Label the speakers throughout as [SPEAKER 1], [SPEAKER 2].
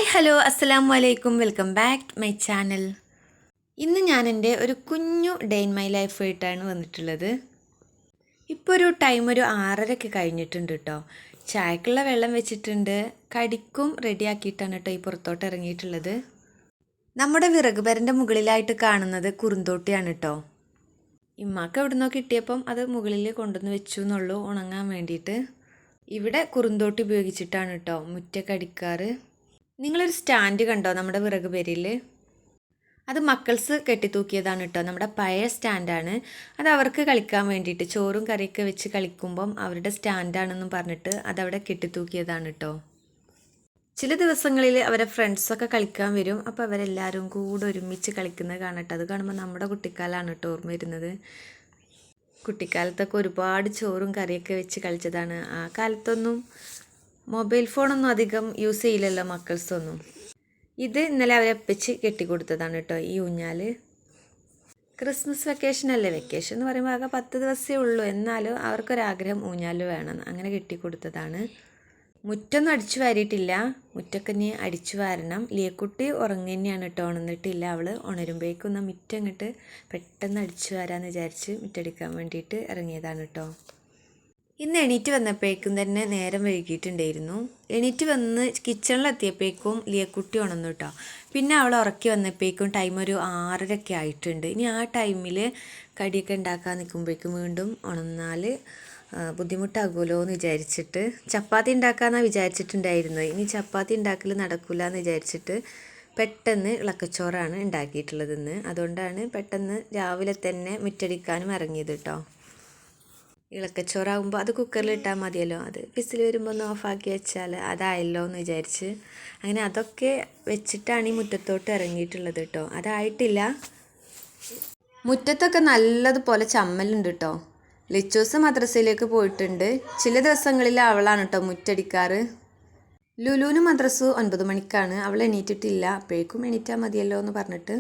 [SPEAKER 1] Hi hello അസ്സലാമു അലൈക്കും welcome back to my channel. ഇന്ന് ഞാൻ എൻ്റെ ഒരു കുഞ്ഞു ഡേ ഇൻ മൈ ലൈഫ് ആയിട്ടാണ് വന്നിട്ടുള്ളത്. ഇപ്പോൾ ഒരു ടൈം ഒരു 6:30 കഴിഞ്ഞിട്ടുണ്ട് കേട്ടോ. ചായക്കുള്ള വെള്ളം വെച്ചിട്ടുണ്ട്, കടിക്കും റെഡിയാക്കിയിട്ടാണ് കേട്ടോ ഈ പുറത്തോട്ട് ഇറങ്ങിയിട്ടുള്ളത്. നമ്മുടെ വിറക് പെരൻ്റെ മുകളിലായിട്ട് കാണുന്നത് കുറുന്തോട്ടിയാണ് കേട്ടോ. ഇമ്മാക്ക് എവിടെ നിന്നോ കിട്ടിയപ്പം അത് മുകളിൽ കൊണ്ടുവന്ന് വെച്ചു എന്നുള്ളൂ, ഉണങ്ങാൻ വേണ്ടിയിട്ട്. ഇവിടെ കുറുന്തോട്ടി ഉപയോഗിച്ചിട്ടാണ് കേട്ടോ മുറ്റൊക്കെ അടിക്കാറ്. നിങ്ങളൊരു സ്റ്റാൻഡ് കണ്ടോ നമ്മുടെ വിറക് പേരിൽ? അത് മക്കൾസ് കെട്ടിത്തൂക്കിയതാണ് കേട്ടോ. നമ്മുടെ പഴയ സ്റ്റാൻഡാണ്. അത് അവർക്ക് കളിക്കാൻ വേണ്ടിയിട്ട് ചോറും കറിയൊക്കെ വെച്ച് കളിക്കുമ്പം അവരുടെ സ്റ്റാൻഡാണെന്നും പറഞ്ഞിട്ട് അതവിടെ കെട്ടിത്തൂക്കിയതാണ് കേട്ടോ. ചില ദിവസങ്ങളിൽ അവരെ ഫ്രണ്ട്സൊക്കെ കളിക്കാൻ വരും. അപ്പോൾ അവരെല്ലാവരും കൂടെ ഒരുമിച്ച് കളിക്കുന്നത് കാണട്ടെ. അത് കാണുമ്പോൾ നമ്മുടെ കുട്ടിക്കാലമാണ് കേട്ടോ ഓർമ്മ വരുന്നത്. കുട്ടിക്കാലത്തൊക്കെ ഒരുപാട് ചോറും കറിയൊക്കെ വെച്ച് കളിച്ചതാണ്. ആ കാലത്തൊന്നും മൊബൈൽ ഫോണൊന്നും അധികം യൂസ് ചെയ്യില്ലല്ലോ മക്കൾസൊന്നും. ഇത് ഇന്നലെ അവരെ വെച്ച് കെട്ടിക്കൊടുത്തതാണ് കേട്ടോ ഈ ഊഞ്ഞാൽ. ക്രിസ്മസ് വെക്കേഷൻ അല്ലേ, വെക്കേഷൻ എന്ന് പറയുമ്പോൾ ആകെ 10 ദിവസമേ ഉള്ളൂ. എന്നാലും അവർക്കൊരാഗ്രഹം ഊഞ്ഞാൽ വേണം, അങ്ങനെ കെട്ടിക്കൊടുത്തതാണ്. മുറ്റൊന്നും അടിച്ചു വാരിയിട്ടില്ല, മുറ്റൊക്കെ ഇനി അടിച്ചു വാരണം. ലിയക്കുട്ടി ഉറങ്ങി തന്നെയാണ് കേട്ടോ, ഉണർന്നിട്ടില്ല. അവൾ ഉണരുമ്പോഴേക്കൊന്ന് മുറ്റം ഇങ്ങോട്ട് പെട്ടെന്ന് അടിച്ചു വാരാന്ന് വിചാരിച്ച് മുറ്റടിക്കാൻ വേണ്ടിയിട്ട് ഇറങ്ങിയതാണ് കേട്ടോ. ഇന്ന് എണീറ്റ് വന്നപ്പോഴേക്കും തന്നെ നേരം വൈകിയിട്ടുണ്ടായിരുന്നു. എണീറ്റ് വന്ന് കിച്ചണിലെത്തിയപ്പോഴേക്കും ലിയക്കുട്ടി ഉണർന്നു കേട്ടോ. പിന്നെ അവൾ ഉറക്കി വന്നപ്പോഴേക്കും ടൈം ഒരു 6:30 ആയിട്ടുണ്ട്. ഇനി ആ ടൈമിൽ കടിയൊക്കെ ഉണ്ടാക്കാൻ നിൽക്കുമ്പോഴേക്കും വീണ്ടും ഉണർന്നാൽ ബുദ്ധിമുട്ടാകുമല്ലോ എന്ന് വിചാരിച്ചിട്ട് ചപ്പാത്തി ഉണ്ടാക്കാമെന്നാണ് വിചാരിച്ചിട്ടുണ്ടായിരുന്നത്. ഇനി ചപ്പാത്തി ഉണ്ടാക്കൽ നടക്കില്ല എന്ന് വിചാരിച്ചിട്ട് പെട്ടെന്ന് ഇളക്കച്ചോറാണ് ഉണ്ടാക്കിയിട്ടുള്ളതെന്ന്. അതുകൊണ്ടാണ് പെട്ടെന്ന് രാവിലെ തന്നെ മുറ്റടിക്കാനും ഇറങ്ങിയത് കേട്ടോ. ഇളക്കച്ചോറാകുമ്പോൾ അത് കുക്കറിലിട്ടാൽ മതിയല്ലോ, അത് വിസിൽ വരുമ്പോൾ ഒന്ന് ഓഫാക്കി വെച്ചാൽ അതായല്ലോ എന്ന് വിചാരിച്ച് അങ്ങനെ അതൊക്കെ വെച്ചിട്ടാണ് ഈ മുറ്റത്തോട്ട് ഇറങ്ങിയിട്ടുള്ളത് കേട്ടോ. അതായിട്ടില്ല. മുറ്റത്തൊക്കെ നല്ലതുപോലെ ചമ്മലുണ്ട് കേട്ടോ. ലിച്ചൂസ് മദ്രസയിലേക്ക് പോയിട്ടുണ്ട്. ചില ദിവസങ്ങളിൽ അവളാണ് കേട്ടോ മുറ്റടിക്കാറ്. ലുലുവിന് മദ്രസ് 9 മണിക്കാണ്. അവൾ എണീറ്റിട്ടില്ല. അപ്പോഴേക്കും എണീറ്റാൽ മതിയല്ലോ എന്ന് പറഞ്ഞിട്ട്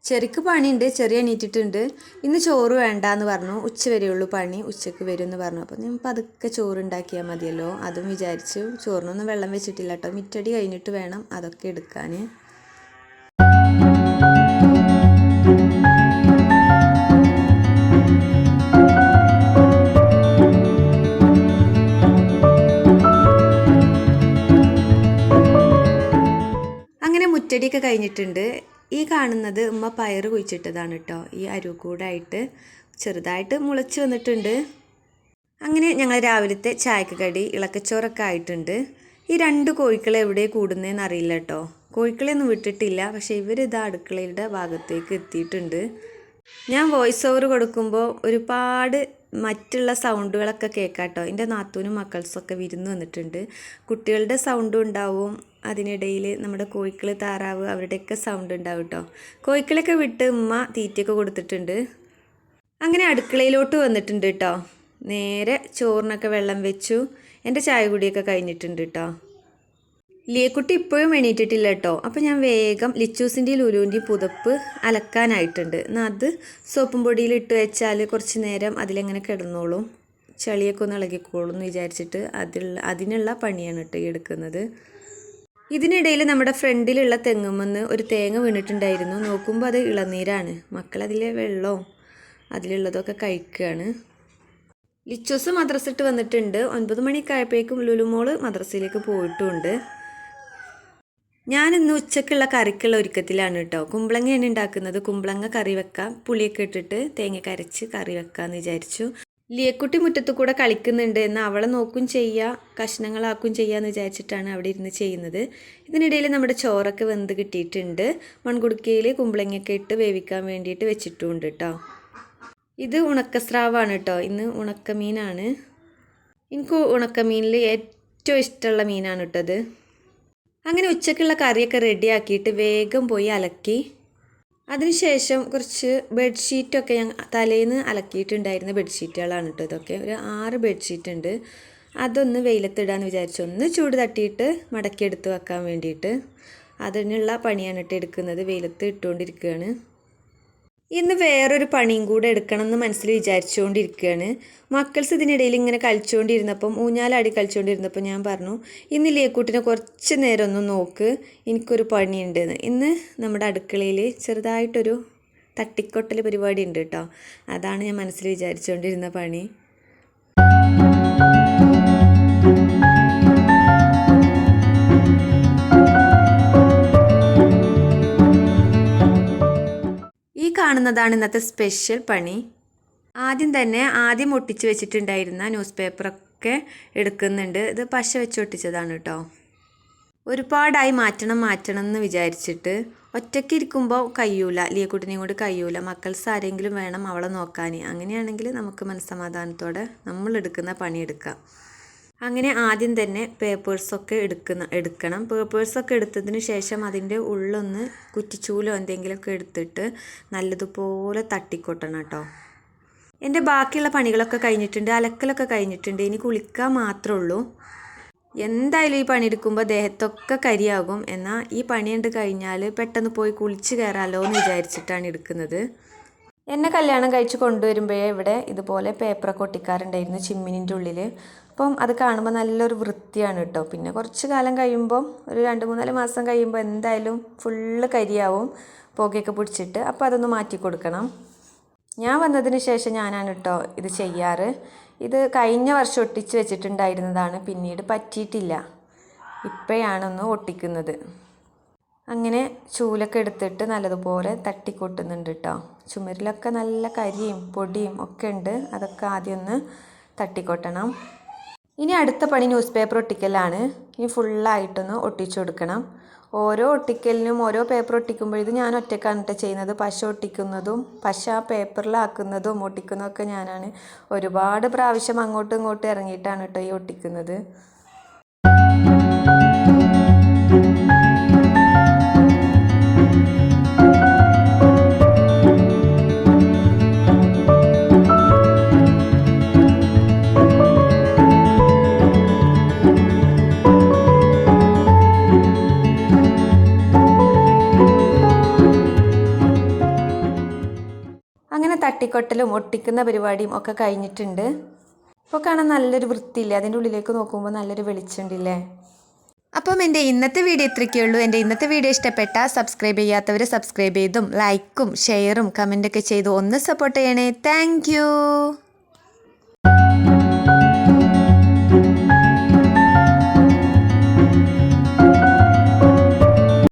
[SPEAKER 1] ചെറിക്ക് പണിയുണ്ട്. ചെറിയ എണീറ്റിട്ടുണ്ട്. ഇന്ന് ചോറ് വേണ്ട എന്ന് പറഞ്ഞു. ഉച്ച വരെയുള്ളൂ പണി, ഉച്ചക്ക് വരും എന്ന് പറഞ്ഞു. അപ്പോൾ ഞാൻ പതുക്കെ ചോറ് ഉണ്ടാക്കിയാൽ മതിയല്ലോ അതും വിചാരിച്ചു. ചോറിനൊന്നും വെള്ളം വെച്ചിട്ടില്ല കേട്ടോ. മിറ്റടി കഴിഞ്ഞിട്ട് വേണം അതൊക്കെ എടുക്കാൻ. അങ്ങനെ മുറ്റടിയൊക്കെ കഴിഞ്ഞിട്ടുണ്ട്. ഈ കാണുന്നത് ഉമ്മ പയർ കുഴിച്ചിട്ടതാണ് കേട്ടോ. ഈ അരുക്കൂടായിട്ട് ചെറുതായിട്ട് മുളച്ച് വന്നിട്ടുണ്ട്. അങ്ങനെ ഞങ്ങൾ രാവിലത്തെ ചായക്ക് കടി ഇളക്കച്ചോറൊക്കെ ആയിട്ടുണ്ട്. ഈ 2 കോഴിക്കളെ എവിടെ കൂടുന്നതെന്ന് അറിയില്ല കേട്ടോ. കോഴിക്കളെയൊന്നും വിട്ടിട്ടില്ല, പക്ഷേ ഇവരിതാ അടുക്കളയുടെ ഭാഗത്തേക്ക് എത്തിയിട്ടുണ്ട്. ഞാൻ വോയിസ് ഓവർ കൊടുക്കുമ്പോൾ ഒരുപാട് മറ്റുള്ള സൗണ്ടുകളൊക്കെ കേൾക്കാം കേട്ടോ. എൻ്റെ നാത്തൂനും മക്കൾസൊക്കെ വിരുന്ന് വന്നിട്ടുണ്ട്. കുട്ടികളുടെ സൗണ്ടും ഉണ്ടാവും, അതിനിടയിൽ നമ്മുടെ കോഴിക്കൾ, താറാവ് അവരുടെയൊക്കെ സൗണ്ട് ഉണ്ടാവും കേട്ടോ. കോഴിക്കളൊക്കെ വിട്ട് ഉമ്മ തീറ്റയൊക്കെ കൊടുത്തിട്ടുണ്ട്. അങ്ങനെ അടുക്കളയിലോട്ട് വന്നിട്ടുണ്ട് കേട്ടോ. നേരെ ചോറിനൊക്കെ വെള്ളം വെച്ചു. എൻ്റെ ചായ കുടിയൊക്കെ കഴിഞ്ഞിട്ടുണ്ട് കേട്ടോ. ലിയക്കുട്ടി ഇപ്പോഴും എണീറ്റിട്ടില്ല കേട്ടോ. അപ്പോൾ ഞാൻ വേഗം ലിച്ചൂസിൻ്റെയും ലുലുവിൻ്റെയും പുതപ്പ് അലക്കാനായിട്ടുണ്ട്. എന്നാൽ അത് സോപ്പും പൊടിയിൽ ഇട്ട് വെച്ചാൽ കുറച്ച് നേരം അതിലെങ്ങനെ കിടന്നോളും, ചളിയൊക്കെ ഒന്ന് ഇളകിക്കോളും എന്ന് വിചാരിച്ചിട്ട് അതിനുള്ള പണിയാണ് കേട്ടോ ഈ എടുക്കുന്നത്. ഇതിനിടയിൽ നമ്മുടെ ഫ്രണ്ടിലുള്ള തെങ്ങുമെന്ന് ഒരു തേങ്ങ വീണിട്ടുണ്ടായിരുന്നു. നോക്കുമ്പോൾ അത് ഇളനീരാണ്. മക്കളതിലെ വെള്ളവും അതിലുള്ളതൊക്കെ കഴിക്കുകയാണ്. ലിച്ചൂസ് മദ്രസ ഇട്ട് വന്നിട്ടുണ്ട്. 9 മണിയൊക്കെ ആയപ്പോഴേക്കും ലുലുമോള് മദ്രസയിലേക്ക് പോയിട്ടുമുണ്ട്. ഞാനിന്ന് ഉച്ചക്കുള്ള കറിക്കുള്ള ഒരുക്കത്തിലാണ് കേട്ടോ. കുമ്പളങ്ങയാണ് ഉണ്ടാക്കുന്നത്. കുമ്പളങ്ങ കറി വെക്കാം, പുളിയൊക്കെ ഇട്ടിട്ട് തേങ്ങ അരച്ച് കറി വെക്കാമെന്ന് വിചാരിച്ചു. ലിയക്കുട്ടി മുറ്റത്ത് കൂടെ കളിക്കുന്നുണ്ട് എന്ന് അവളെ നോക്കും ചെയ്യുക, കഷ്ണങ്ങളാക്കും ചെയ്യാമെന്ന് വിചാരിച്ചിട്ടാണ് അവിടെ ഇരുന്ന് ചെയ്യുന്നത്. ഇതിനിടയിൽ നമ്മുടെ ചോറൊക്കെ വെന്ത് കിട്ടിയിട്ടുണ്ട്. മൺകുടുക്കയിൽ കുമ്പളങ്ങയൊക്കെ ഇട്ട് വേവിക്കാൻ വേണ്ടിയിട്ട് വെച്ചിട്ടുമുണ്ട് കേട്ടോ. ഇത് ഉണക്കസ്രാവാണ് കേട്ടോ. ഇന്ന് ഉണക്കമീനാണ്. എനിക്ക് ഉണക്കമീനിൽ ഏറ്റവും ഇഷ്ടമുള്ള മീനാണ് കേട്ടത്. അങ്ങനെ ഉച്ചക്കുള്ള കറിയൊക്കെ റെഡിയാക്കിയിട്ട് വേഗം പോയി അലക്കി. അതിനുശേഷം കുറച്ച് ബെഡ്ഷീറ്റൊക്കെ ഞാൻ തലേന്ന് അലക്കിയിട്ടുണ്ടായിരുന്ന ബെഡ്ഷീറ്റുകളാണ് കേട്ടോ. ഇതൊക്കെ ഒരു 6 ബെഡ്ഷീറ്റ് ഉണ്ട്. അതൊന്ന് വെയിലത്തിടാന്ന് വിചാരിച്ചു. ഒന്ന് ചൂട് തട്ടിയിട്ട് മടക്കിയെടുത്ത് വെക്കാൻ വേണ്ടിയിട്ട് അതിനുള്ള പണിയാണ് കേട്ടോ എടുക്കുന്നത്. വെയിലത്ത് ഇട്ടുകൊണ്ടിരിക്കുകയാണ്. ഇന്ന് വേറൊരു പണിയും കൂടെ എടുക്കണം എന്ന് മനസ്സിൽ വിചാരിച്ചുകൊണ്ടിരിക്കുകയാണ്. മക്കൾസ് ഇതിനിടയിൽ ഇങ്ങനെ കളിച്ചുകൊണ്ടിരുന്നപ്പം ഊഞ്ഞാലാടി കളിച്ചുകൊണ്ടിരുന്നപ്പോൾ ഞാൻ പറഞ്ഞു, ഇന്ന് ലിയക്കൂട്ടിനെ കുറച്ച് നേരം ഒന്ന് നോക്ക്, എനിക്കൊരു പണിയുണ്ടെന്ന്. ഇന്ന് നമ്മുടെ അടുക്കളയിൽ ചെറുതായിട്ടൊരു തട്ടിക്കൊട്ടൽ പരിപാടി ഉണ്ട് കേട്ടോ. അതാണ് ഞാൻ മനസ്സിൽ വിചാരിച്ചുകൊണ്ടിരുന്ന പണി. കാണുന്നതാണ് ഇന്നത്തെ സ്പെഷ്യൽ പണി. ആദ്യം ഒട്ടിച്ച് വെച്ചിട്ടുണ്ടായിരുന്ന ന്യൂസ് പേപ്പറൊക്കെ എടുക്കുന്നുണ്ട്. ഇത് പശ വെച്ച് ഒട്ടിച്ചതാണ് കേട്ടോ. ഒരുപാടായി മാറ്റണം എന്ന് വിചാരിച്ചിട്ട് ഒറ്റയ്ക്ക് ഇരിക്കുമ്പോൾ കഴിയൂല, ലിയക്കുട്ടിനെയും കൊണ്ട് കഴിയൂല. മക്കൾസ് ആരെങ്കിലും വേണം അവളെ നോക്കാൻ. അങ്ങനെയാണെങ്കിൽ നമുക്ക് മനസ്സമാധാനത്തോടെ നമ്മൾ എടുക്കുന്ന പണിയെടുക്കാം. അങ്ങനെ ആദ്യം തന്നെ പേപ്പേഴ്സൊക്കെ എടുക്കണം. പേപ്പേഴ്സൊക്കെ എടുത്തതിന് ശേഷം അതിൻ്റെ ഉള്ളൊന്ന് കുറ്റിച്ചൂലോ എന്തെങ്കിലുമൊക്കെ എടുത്തിട്ട് നല്ലതുപോലെ തട്ടിക്കൊട്ടണം കേട്ടോ. എൻ്റെ ബാക്കിയുള്ള പണികളൊക്കെ കഴിഞ്ഞിട്ടുണ്ട്, അലക്കലൊക്കെ കഴിഞ്ഞിട്ടുണ്ട്. ഇനി കുളിക്കാൻ മാത്രമേ ഉള്ളൂ. എന്തായാലും ഈ പണിയെടുക്കുമ്പോൾ ദേഹത്തൊക്കെ കരിയാകും. എന്നാൽ ഈ പണി കണ്ട് കഴിഞ്ഞാൽ പെട്ടെന്ന് പോയി കുളിച്ച് കയറാമല്ലോ എന്ന് വിചാരിച്ചിട്ടാണ് എടുക്കുന്നത്. എന്നെ കല്യാണം കഴിച്ച് കൊണ്ടുവരുമ്പോഴേ ഇവിടെ ഇതുപോലെ പേപ്പറൊക്കെ ഒട്ടിക്കാറുണ്ടായിരുന്നു ചിമ്മിനിൻ്റെ ഉള്ളിൽ. അപ്പം അത് കാണുമ്പോൾ നല്ലൊരു വൃത്തിയാണ് കേട്ടോ. പിന്നെ കുറച്ച് കാലം കഴിയുമ്പോൾ ഒരു 2-3 മാസം കഴിയുമ്പോൾ എന്തായാലും ഫുള്ള് കരിയാവും, പുകയൊക്കെ പിടിച്ചിട്ട്. അപ്പോൾ അതൊന്ന് മാറ്റി കൊടുക്കണം. ഞാൻ വന്നതിന് ശേഷം ഞാനാണ് കേട്ടോ ഇത് ചെയ്യാറ്. ഇത് കഴിഞ്ഞ വർഷം ഒട്ടിച്ച് വെച്ചിട്ടുണ്ടായിരുന്നതാണ്, പിന്നീട് പറ്റിയിട്ടില്ല. ഇപ്പോഴാണൊന്ന് ഒട്ടിക്കുന്നത്. അങ്ങനെ ചൂലൊക്കെ എടുത്തിട്ട് നല്ലതുപോലെ തട്ടിക്കൊട്ടുന്നുണ്ട് കേട്ടോ. ചുമരിലൊക്കെ നല്ല കരിയും പൊടിയും ഒക്കെ ഉണ്ട്. അതൊക്കെ ആദ്യം ഒന്ന് തട്ടിക്കൊട്ടണം. ഇനി അടുത്ത പണി ന്യൂസ് പേപ്പർ ഒട്ടിക്കലാണ്. ഇനി ഫുള്ളായിട്ടൊന്ന് ഒട്ടിച്ചു കൊടുക്കണം. ഓരോ ഒട്ടിക്കലിനും ഓരോ പേപ്പർ ഒട്ടിക്കുമ്പോൾ ഇത് ഞാൻ ഒറ്റയ്ക്കാണ് കേട്ടോ ചെയ്യുന്നത്. പശ ഒട്ടിക്കുന്നതും പശ പേപ്പറിലാക്കുന്നതും ഒട്ടിക്കുന്നതൊക്കെ ഞാനാണ്. ഒരുപാട് പ്രാവശ്യം അങ്ങോട്ടും ഇങ്ങോട്ടും ഇറങ്ങിയിട്ടാണ് കേട്ടോ ഈ ഒട്ടിക്കുന്നത്. അങ്ങനെ തട്ടിക്കൊട്ടലും ഒട്ടിക്കുന്ന പരിപാടിയും ഒക്കെ കഴിഞ്ഞിട്ടുണ്ട്. ഇപ്പോൾ കാണാൻ നല്ലൊരു വൃത്തിയില്ലേ, അതിൻ്റെ ഉള്ളിലേക്ക് നോക്കുമ്പോൾ നല്ലൊരു വെളിച്ചമുണ്ടില്ലേ. അപ്പം എൻ്റെ ഇന്നത്തെ വീഡിയോ ഇത്രയൊക്കെ ഉള്ളൂ. എൻ്റെ ഇന്നത്തെ വീഡിയോ ഇഷ്ടപ്പെട്ടാൽ സബ്സ്ക്രൈബ് ചെയ്യാത്തവർ സബ്സ്ക്രൈബ് ചെയ്തും ലൈക്കും ഷെയറും കമൻറ്റൊക്കെ ചെയ്തു ഒന്ന് സപ്പോർട്ട് ചെയ്യണേ. താങ്ക്